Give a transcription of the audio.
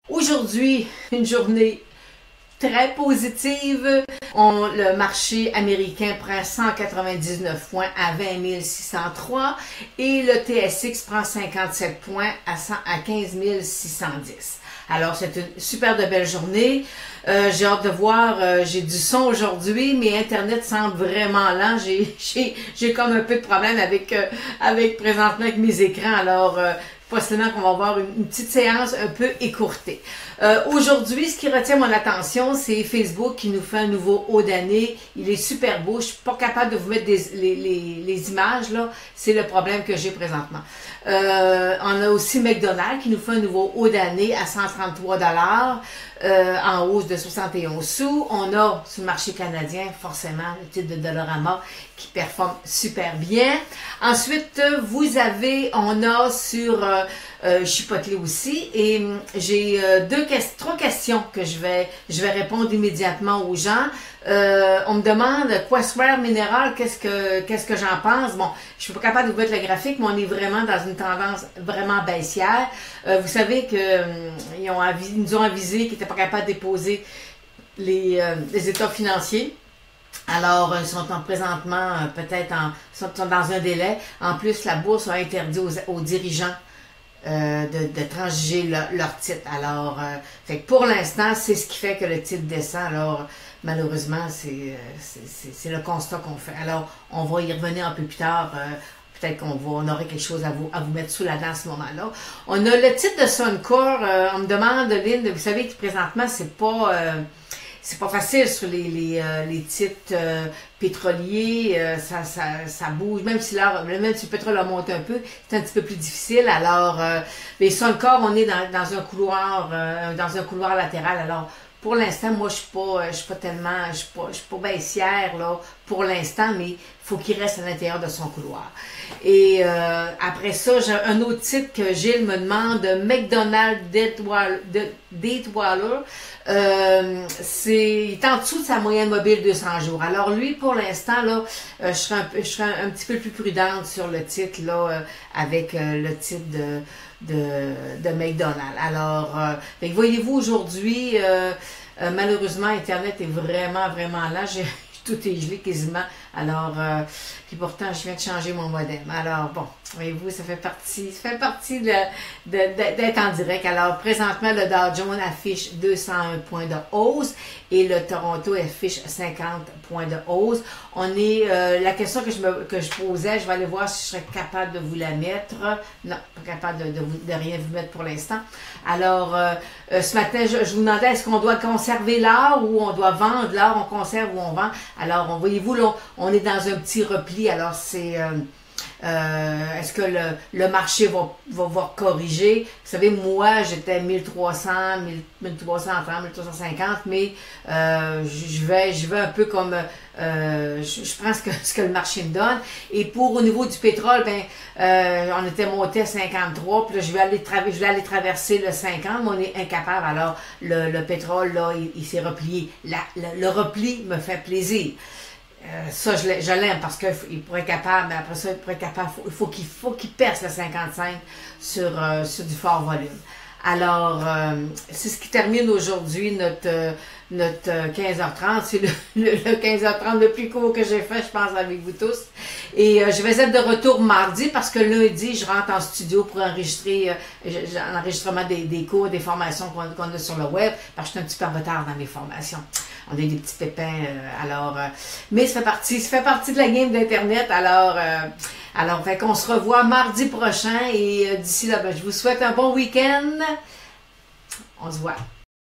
Aujourd'hui, une journée très positive. Le marché américain prend 199 points à 20 603 et le TSX prend 57 points à 15 610. Alors, c'est une super de belle journée. J'ai hâte de voir, j'ai du son aujourd'hui, mais Internet semble vraiment lent. J'ai comme un peu de problème avec présentement avec mes écrans. Alors, possiblement qu'on va avoir une petite séance un peu écourtée. Aujourd'hui, ce qui retient mon attention, c'est Facebook qui nous fait un nouveau haut d'année. Il est super beau. Je suis pas capable de vous mettre les images, là. C'est le problème que j'ai présentement. On a aussi McDonald's qui nous fait un nouveau haut d'année à 133 $, en hausse de 71 sous. On a sur le marché canadien, forcément, le titre de Dollarama qui performe super bien. Ensuite, on a sur Chipotle aussi, et j'ai trois questions que je vais répondre immédiatement aux gens. On me demande Questware Mineral, qu'est-ce que j'en pense. Bon, je suis pas capable de vous mettre le graphique, mais on est vraiment dans une tendance vraiment baissière. Vous savez que ils nous ont avisé qu'ils n'étaient pas capables de déposer les états financiers. Alors, ils sont présentement sont dans un délai. En plus, la bourse a interdit aux dirigeants de transiger leur titre. Alors, fait que pour l'instant, c'est ce qui fait que le titre descend. Alors, malheureusement, c'est le constat qu'on fait. Alors, on va y revenir un peu plus tard. Peut-être on aurait quelque chose à vous mettre sous la dent à ce moment-là. On a le titre de Suncor. On me demande, Lynn, vous savez que présentement, c'est pas facile sur les titres pétroliers, ça bouge, même si le pétrole a monté un peu, c'est un petit peu plus difficile. Alors, mais Suncor, on est dans un couloir latéral. Alors, pour l'instant, moi, je suis pas baissière, là, pour l'instant, mais il faut qu'il reste à l'intérieur de son couloir. Et après ça, j'ai un autre titre que Gilles me demande, McDonald's Deepwater. Il est en dessous de sa moyenne mobile 200 jours. Alors lui, pour l'instant, là, je serais un petit peu plus prudente sur le titre, là, avec le titre de McDonald's. Alors, voyez-vous, aujourd'hui, malheureusement, Internet est vraiment, vraiment là. Tout est gelé quasiment. Alors, puis pourtant, je viens de changer mon modem. Alors, bon, voyez-vous, ça fait partie d'être en direct. Alors, présentement, le Dow Jones affiche 201 points de hausse et le Toronto affiche 50 points de hausse. La question que je posais, je vais aller voir si je serais capable de vous la mettre. Non, pas capable de rien vous mettre pour l'instant. Alors, ce matin, je vous demandais, est-ce qu'on doit conserver l'or ou on doit vendre l'or, on conserve ou on vend? Alors, voyez-vous, là, on est dans un petit repli. Alors, c'est... est-ce que le marché va corriger? Vous savez, moi, j'étais 1300, 1330, 1350, mais je vais un peu comme... je prends ce que le marché me donne. Et au niveau du pétrole, on était monté à 53, puis là, je vais aller traverser le 50, mais on est incapable. Alors, le pétrole, là, il s'est replié. Le repli me fait plaisir. Ça, je l'aime parce qu'il pourrait être capable, mais après ça, il faut qu'il perce le 55 sur du fort volume. Alors, c'est ce qui termine aujourd'hui notre 15h30. C'est le 15h30 le plus court que j'ai fait, je pense, avec vous tous. Et je vais être de retour mardi parce que lundi, je rentre en studio pour enregistrer l'enregistrement des cours, des formations qu'on a sur le web, parce que je suis un petit peu en retard dans mes formations. On a des petits pépins, mais ça fait partie de la game d'Internet. Alors, fait qu'on se revoit mardi prochain et d'ici là, je vous souhaite un bon week-end. On se voit.